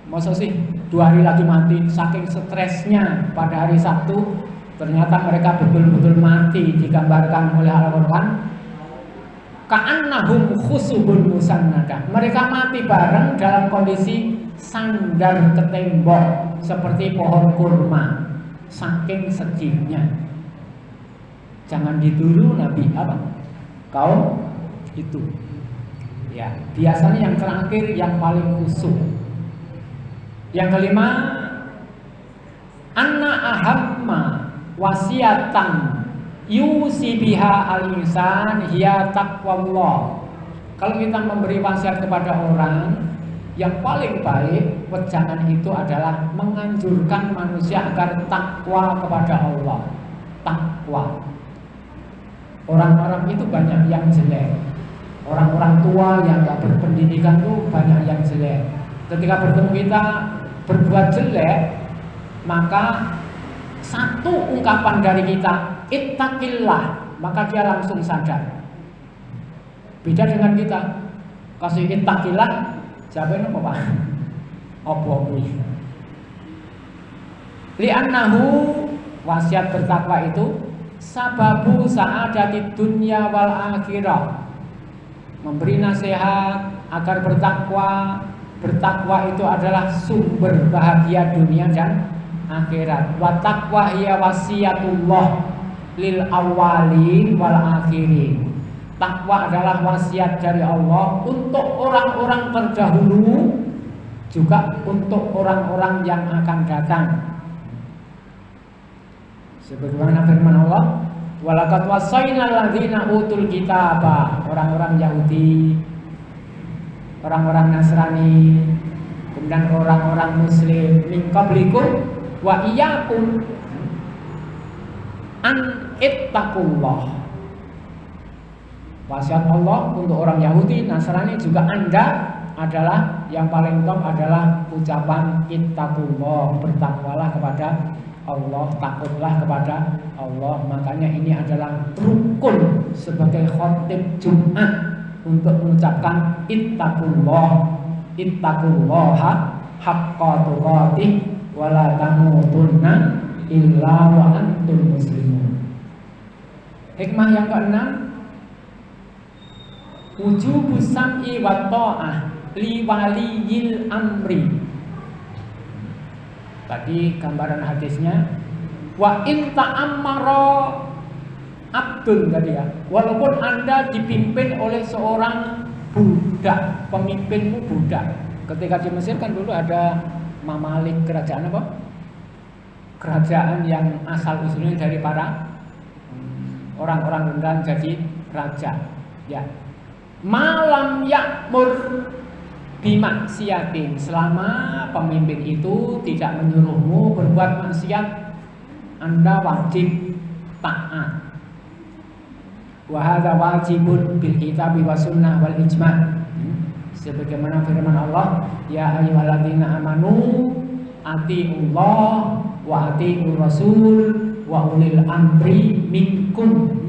[SPEAKER 1] masa sih 2 hari lagi mati, saking stresnya pada hari Sabtu, ternyata mereka betul-betul mati. Digambarkan oleh Al-Quran ka'annahum khusubun musannada. Mereka mati bareng dalam kondisi sandar ke tembok seperti pohon kurma, saking sedihnya. Jangan dituduh Nabi apa? Kaum itu. Ya, biasanya yang terakhir yang paling khusyuk. Yang kelima, anna ahamma wasiatan yusi biha al-insan hiya taqwallah. Kalau kita memberi wasiat kepada orang, yang paling baik wejangan itu adalah menganjurkan manusia agar takwa kepada Allah. Takwa. Orang-orang itu banyak yang jelek. Orang-orang tua yang gak berpendidikan itu banyak yang jelek. Ketika bertemu kita berbuat jelek, maka satu ungkapan dari kita, ittaqillah, maka dia langsung sadar. Beda dengan kita, kasih ittaqillah, jawabnya apa Pak? Apa kuwi? Li'annahu, wasiat bertakwa itu sababu sa'adati dunya wal akhirah. Memberi nasihat agar bertakwa. Bertakwa itu adalah sumber bahagia dunia dan akhirat. Wa taqwa hiya wasiyatullah lil awwalin wal akhirin. Takwa adalah wasiat dari Allah untuk orang-orang terdahulu, juga untuk orang-orang yang akan datang. Sebagaimana firman Allah, walaqad wasainal ladzina utul kitaba, orang-orang Yahudi, orang-orang Nasrani, kemudian orang-orang Muslim, min qablikum wa iyyakum an ittaqullah. Wasiat Allah untuk orang Yahudi, Nasrani, juga Anda adalah yang paling top adalah ucapan ittaqullah, bertakwalah kepada Allah, takutlah kepada Allah. Makanya ini adalah rukun sebagai khotib Jumat untuk mengucapkan ittaqullah, ittaqullaha haqqa tuqatih wa la tamutunna illa wa antum muslimun. Hikmah yang keenam, wujubus sam'i wa ta'ah li waliyil amri. Tadi gambaran hadisnya, wa in ta'ammara abdun tadi ya. Walaupun Anda dipimpin oleh seorang budak, pemimpinmu budak. Ketika di Mesir kan dulu ada mamalik, kerajaan apa? Kerajaan yang asal usulnya dari para orang-orang rendahan jadi raja. Ya. Malam yakmur bimaksiatin, selama pemimpin itu tidak menyuruhmu berbuat maksiat, Anda wajib taat. Wa hadza wajibun bil kitabi was sunnah wal ijma'. Sebagaimana firman Allah, ya ayyuhalladzina amanu atiiullah wa atiiur rasul wa ulil amri minkum.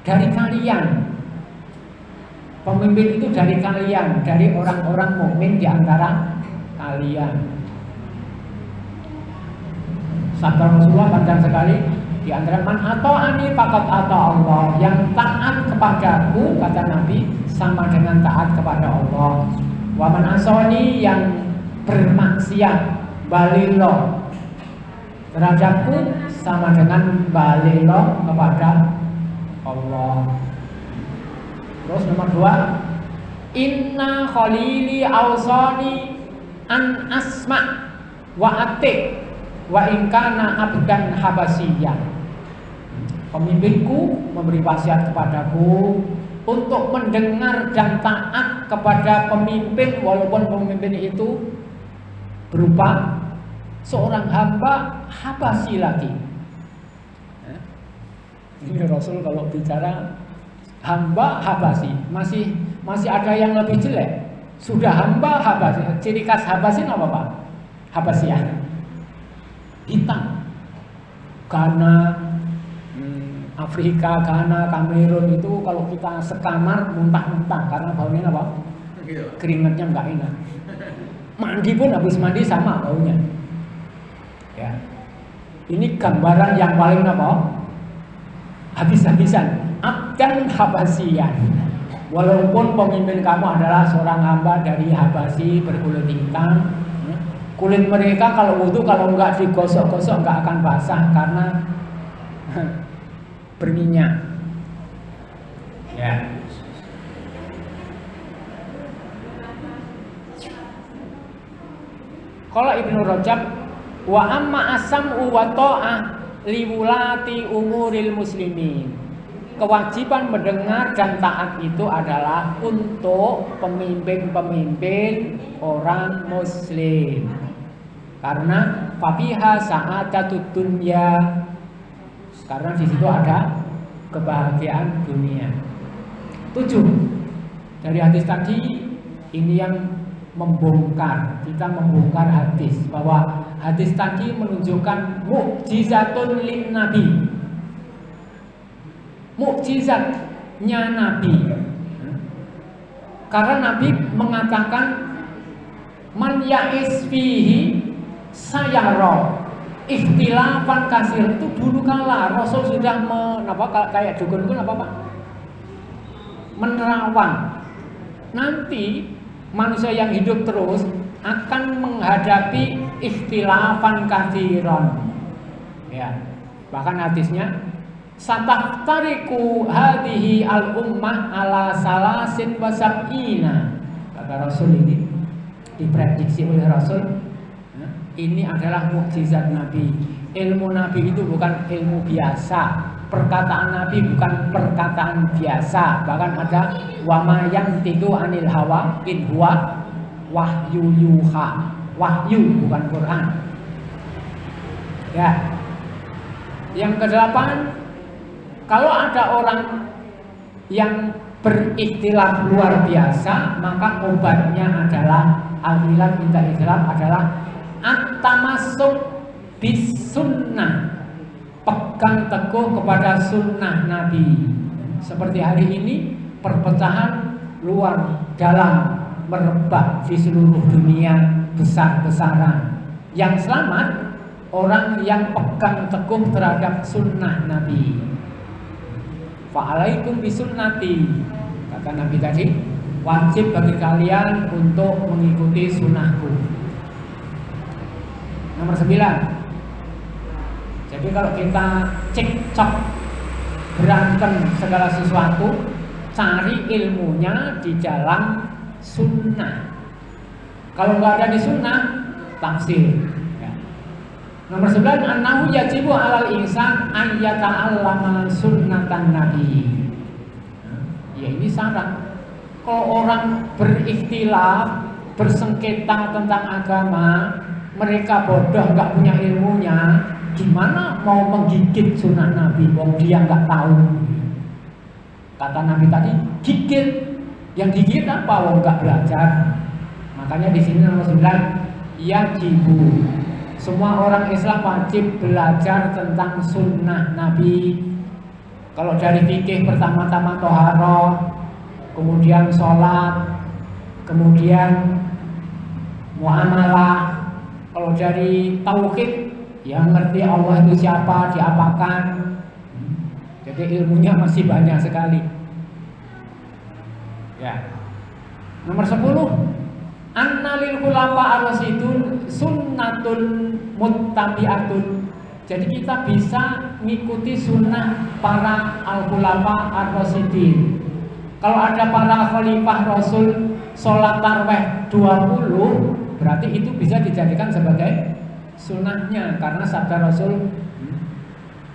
[SPEAKER 1] Dari kalian. Pemimpin itu dari kalian, dari orang-orang mukmin di antara kalian. Sabda Rasulullah panjang sekali. Di antara man ata'ani faqad ata Allah, yang taat kepadaku, kata Nabi, sama dengan taat kepada Allah. Wa man asani, yang bermaksiat, balilo terhadapku, sama dengan balilo kepada Allah. Terus nomor 2, inna khalili awsani an asma wa ati wa ingkana abdan habasiyah. Pemimpinku memberi wasiat kepadaku untuk mendengar dan taat kepada pemimpin walaupun pemimpin itu berupa seorang hamba Habasyi lagi. Ini Rasul kalau bicara hamba Habasyi, masih ada yang lebih jelek. Sudah hamba Habasyi, ciri khas Habasyi apa Pak? Habasyah, hitam. Ghana, Afrika, Ghana, Kamerun itu kalau kita sekamar muntah-muntah karena baunya apa? Keringatnya nggak enak. Mandi pun habis mandi sama baunya. Ya. Ini gambaran yang paling apa? Habis-habisan. Abdan Habasyian. Walaupun pemimpin kamu adalah seorang hamba dari Habasyi berkulit hitam, kulit mereka kalau wudu kalau nggak digosok-gosok nggak akan basah karena berminyak. Ya. Kalau Ibnu Rajab wa amma as-sam'u wa ta'ah liwulati umuril muslimin. Kewajiban mendengar dan taat itu adalah untuk pemimpin-pemimpin orang muslim. Karena fafiha sa'adatud dunya. Karena di situ ada kebahagiaan dunia. 7. Dari hadis tadi ini yang kita membongkar hadis bahwa hadis tadi menunjukkan mukjizatun lin nabi, mukjizatnya nabi, karena nabi mengatakan man ya'is fihi sayara ikhtilafan kasir. Itu dulu kala Rasul sudah kayak dukun-dukun apa Pak? Menerawang nanti manusia yang hidup terus akan menghadapi ikhtilafan katsiran. Ya. Bahkan hadisnya sataftariku hadhihi al-ummah ala salasin wa sab'ina. Kata Rasul ini diprediksi oleh Rasul, ini adalah mukjizat Nabi. Ilmu Nabi itu bukan ilmu biasa. Perkataan Nabi bukan perkataan biasa. Bahkan ada wa ma yantiqu anil hawa in huwa wahyu yuha. Wahyu bukan Quran. Ya. Yang kedelapan, kalau ada orang yang berikhtilaf luar biasa, maka obatnya adalah al-ilaj minta ikhtilaf adalah at-tamassuk bis sunnah. Pegang teguh kepada sunnah Nabi. Seperti hari ini perpecahan luar dalam merebak di seluruh dunia besar-besaran. Yang selamat orang yang pegang teguh terhadap sunnah Nabi. Fa'alaikum bisunnati, kata Nabi tadi, wajib bagi kalian untuk mengikuti sunnahku. Nomor 9. Jadi kalau kita cekcok berantem segala sesuatu, cari ilmunya di jalan sunnah. Kalau nggak ada di sunnah, tafsir. Ya. Nomor 9, annahu yajibu alal insan an yata'allama sunnatan nabi. Ya ini syarat. Kalau orang berikhtilaf, bersengketa tentang agama, mereka bodoh nggak punya ilmunya, gimana mau menggigit sunnah Nabi? Wong dia nggak tahu. Kata Nabi tadi, gigit. Yang gigit apa? Wong nggak belajar. Makanya di sini nomor 9, yajibu. Semua orang Islam wajib belajar tentang sunnah Nabi. Kalau dari fikih pertama-tama toharoh, kemudian sholat, kemudian muamalah. Kalau dari tauhid, yang ngerti Allah itu siapa, diapakan. Jadi ilmunya masih banyak sekali. Ya. Nomor 10, annalil khulafa ar-rasyidun sunnatun muttabi'atun. Jadi kita bisa mengikuti sunnah para al-khulafa ar-rasyidin. Kalau ada para khalifah Rasul sholat tarawih 20, berarti itu bisa dijadikan sebagai sunnahnya, karena sabda Rasul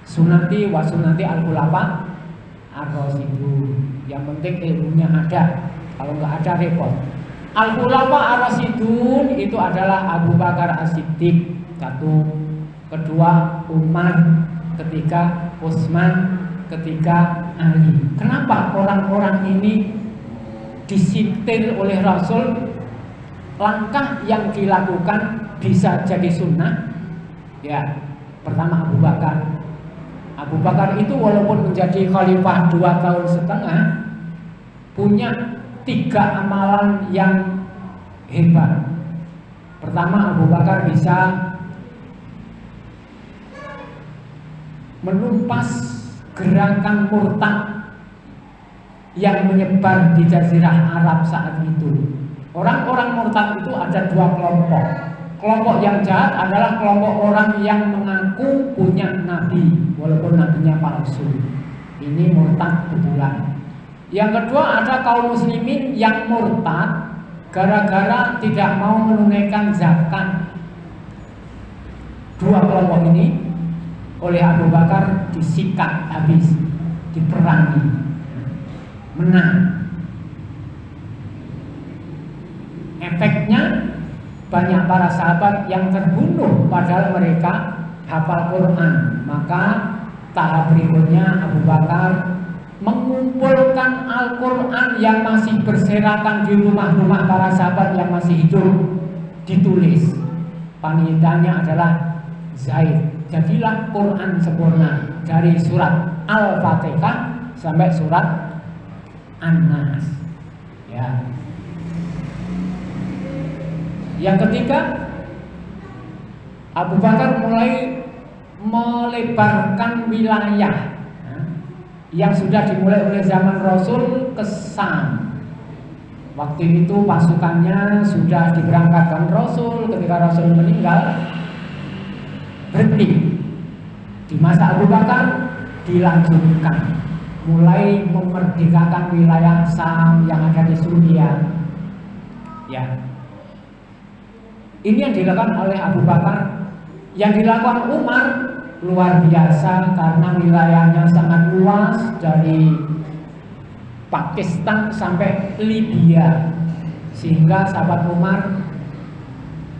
[SPEAKER 1] sunnati wa sunnati al-khulafa ar-rasyidun. Yang penting ilmunya ada. Kalau nggak ada repot. Al-Khulafa ar-Rasyidun itu adalah Abu Bakar As-Siddiq satu, kedua Umar, ketiga Utsman, ketiga Ali. Kenapa orang-orang ini disintir oleh Rasul? Langkah yang dilakukan bisa jadi sunnah. Ya, pertama Abu Bakar. Abu Bakar itu walaupun menjadi khalifah 2 tahun setengah, punya 3 amalan yang hebat. Pertama, Abu Bakar bisa menumpas gerakan murtad yang menyebar di Jazirah Arab saat itu. Orang-orang murtad itu ada 2 kelompok. Kelompok yang jahat adalah kelompok orang yang mengaku punya nabi walaupun nabinya palsu. Ini murtad betulan. Yang kedua ada kaum muslimin yang murtad gara-gara tidak mau menunaikan zakat. 2 kelompok ini oleh Abu Bakar disikat habis, diperangi, menang. Efeknya banyak para sahabat yang terbunuh padahal mereka hafal Quran. Maka tahap berikutnya Abu Bakar mengumpulkan Al-Quran yang masih berserakan di rumah-rumah para sahabat yang masih hidup, ditulis. Panitianya adalah Zaid. Jadilah Quran sempurna dari surat Al-Fatihah sampai surat An-Nas. Ya. Yang ketiga, Abu Bakar mulai melebarkan wilayah yang sudah dimulai oleh zaman Rasul ke Sam. Waktu itu pasukannya sudah diberangkatkan Rasul. Ketika Rasul meninggal, berhenti. Di masa Abu Bakar dilanjutkan, mulai memerdekakan wilayah Sam yang ada di Suriah. Ya. Ini yang dilakukan oleh Abu Bakar. Yang dilakukan Umar luar biasa karena wilayahnya sangat luas, dari Pakistan sampai Libya, sehingga sahabat Umar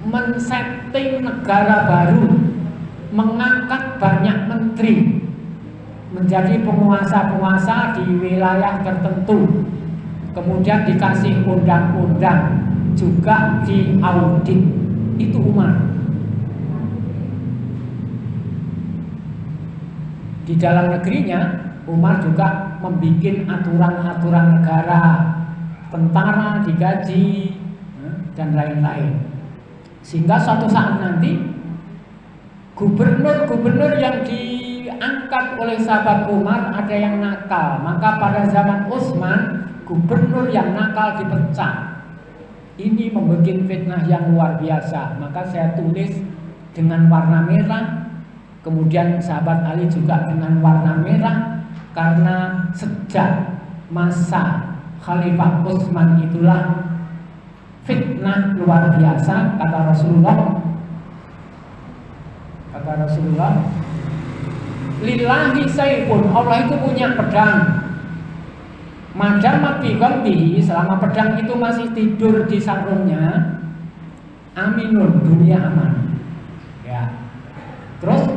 [SPEAKER 1] men-setting negara baru, mengangkat banyak menteri menjadi penguasa-penguasa di wilayah tertentu, kemudian dikasih undang-undang, juga diaudit. Itu Umar. Di dalam negerinya Umar juga membuat aturan-aturan negara, tentara digaji dan lain-lain. Sehingga suatu saat nanti gubernur-gubernur yang diangkat oleh sahabat Umar ada yang nakal. Maka pada zaman Utsman gubernur yang nakal dipecat. Ini membuat fitnah yang luar biasa. Maka saya tulis dengan warna merah, kemudian sahabat Ali juga dengan warna merah, karena sejak masa Khalifah Utsman itulah fitnah luar biasa. Kata Rasulullah, lillahi saifun, Allah itu punya pedang. Madamat biqamtihi, selama pedang itu masih tidur di sarungnya, aminun, dunia aman. Ya. Terus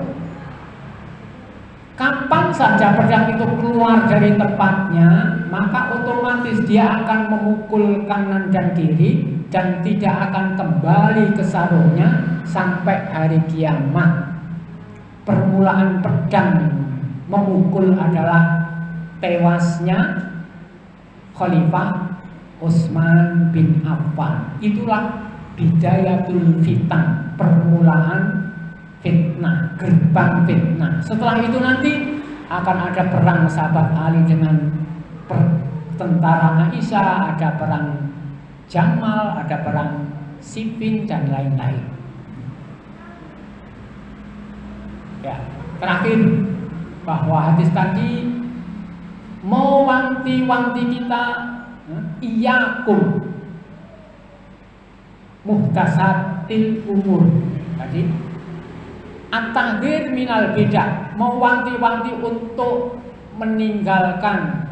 [SPEAKER 1] kapan saja pedang itu keluar dari tempatnya, maka otomatis dia akan memukul kanan dan kiri dan tidak akan kembali ke sarungnya sampai hari kiamat. Permulaan pedang memukul adalah tewasnya Khalifah Utsman bin Affan. Itulah bidayatul fitan, permulaan fitnah, gerbang fitnah. Setelah itu nanti akan ada perang sahabat Ali dengan tentara Aisyah, ada perang Jamal, ada perang Siffin dan lain-lain. Ya, terakhir bahwa hadis tadi mewanti-wanti kita, iyyakum muhdatsatil umur. Tadi at-tahdhir minal bidah, mewanti-wanti untuk meninggalkan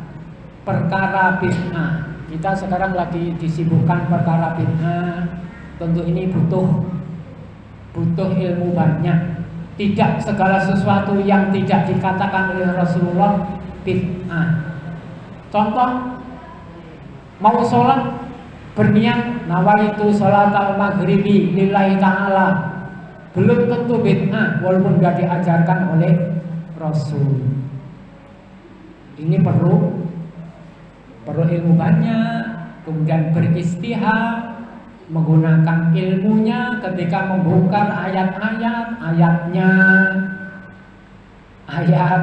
[SPEAKER 1] perkara bid'ah. Kita sekarang lagi disibukkan perkara bid'ah. Tentu ini butuh ilmu banyak. Tidak segala sesuatu yang tidak dikatakan oleh Rasulullah bid'ah. Contoh, mau sholat berniat nawaitu sholatal maghribi lillahi ta'ala, belum tentu bid'ah walaupun tidak diajarkan oleh Rasul. Ini perlu ilmu banyak, kemudian beristihad, menggunakan ilmunya ketika membongkar ayatnya, ayat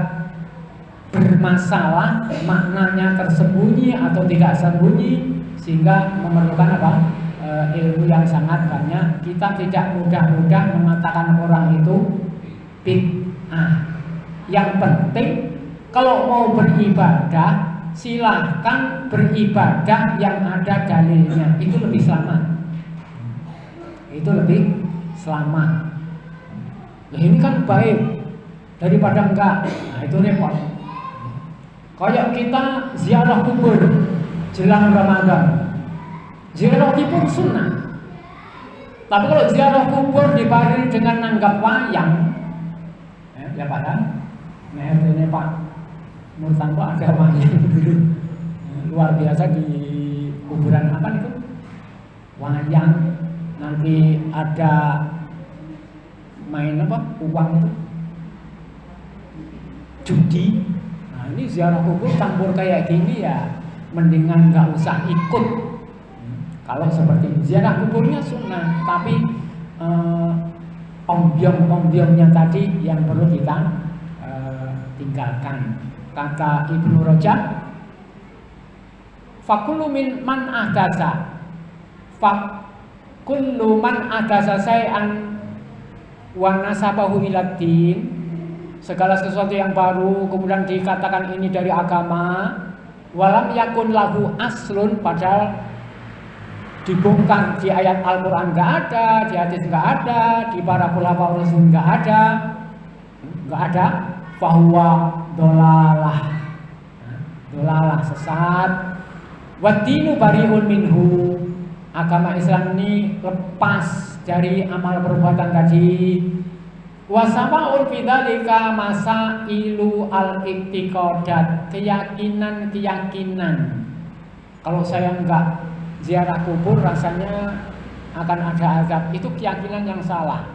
[SPEAKER 1] bermasalah, maknanya tersembunyi atau tidak sembunyi, sehingga memerlukan ilmu yang sangat banyak. Kita tidak mudah-mudah mengatakan orang itu bid'ah. Yang penting kalau mau beribadah, silahkan beribadah yang ada dalilnya, itu lebih selamat. Nah, ini kan baik daripada enggak. Nah, itu repot. Kayak kita ziarah kubur jelang Ramadan, ziarah kubur sunnah. Tapi kalau ziarah kubur dibarengi dengan nanggap wayang, ya Pak kan? Nah, ini Pak Murtanto ada wayang dulu, luar biasa di kuburan apa itu? Wayang. Nanti ada main apa? Uang itu, judi. Nah, ini ziarah kubur campur kayak gini ya, mendingan nggak usah ikut. Kalau seperti ziarah kuburnya sunnah, tapi ombyong-ombyongnya tadi yang perlu kita tinggalkan. Kata Ibnu Rajab, fakullu man ahdasa, kullu man adasa say'an wa nasabahu ila din, segala sesuatu yang baru kemudian dikatakan ini dari agama, walam yakun lahu aslun, padahal dibongkar di ayat Al-Quran nggak ada, di hadis nggak ada, di para khulafaur rasyidin nggak ada, fahuwa dolalah, sesat. Wadinu bariun minhu, agama Islam ini lepas dari amal perbuatan tadi. Wasamaul fidzalika masailu al-i'tiqadat, keyakinan. Kalau saya enggak ziarah kubur rasanya akan ada azab, itu keyakinan yang salah.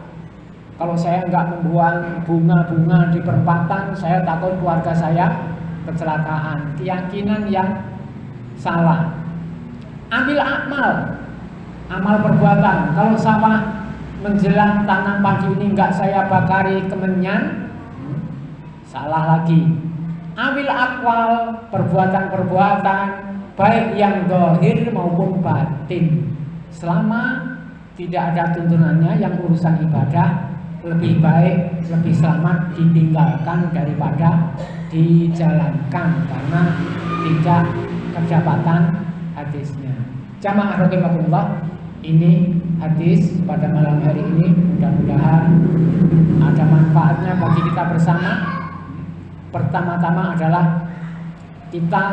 [SPEAKER 1] Kalau saya enggak membuang bunga-bunga di perempatan, saya takut keluarga saya kecelakaan. Keyakinan yang salah. Ambil amal perbuatan. Kalau sawah menjelang tanam padi ini enggak saya bakari kemenyan, salah lagi. Ambil akwal, perbuatan-perbuatan baik yang zahir maupun batin, selama tidak ada tuntunannya yang urusan ibadah, lebih baik, lebih selamat ditinggalkan daripada dijalankan karena tidak kedapatan hadisnya. Jamaah rahimakumullah, ini hadis pada malam hari ini mudah-mudahan ada manfaatnya bagi kita bersama. Pertama-tama adalah kita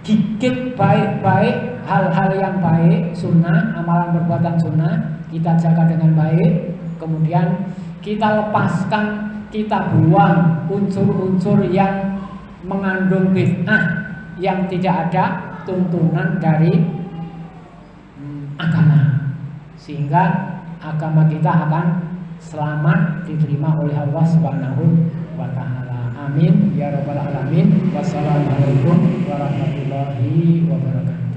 [SPEAKER 1] gigit baik-baik hal-hal yang baik, sunnah, amalan perbuatan sunnah, kita jaga dengan baik. Kemudian kita lepaskan, kita buang unsur-unsur yang mengandung bid'ah yang tidak ada tuntunan dari agama, sehingga agama kita akan selamat diterima oleh Allah Subhanahu wa ta'ala. Amin ya rabbal alamin. Wassalamualaikum warahmatullahi wabarakatuh.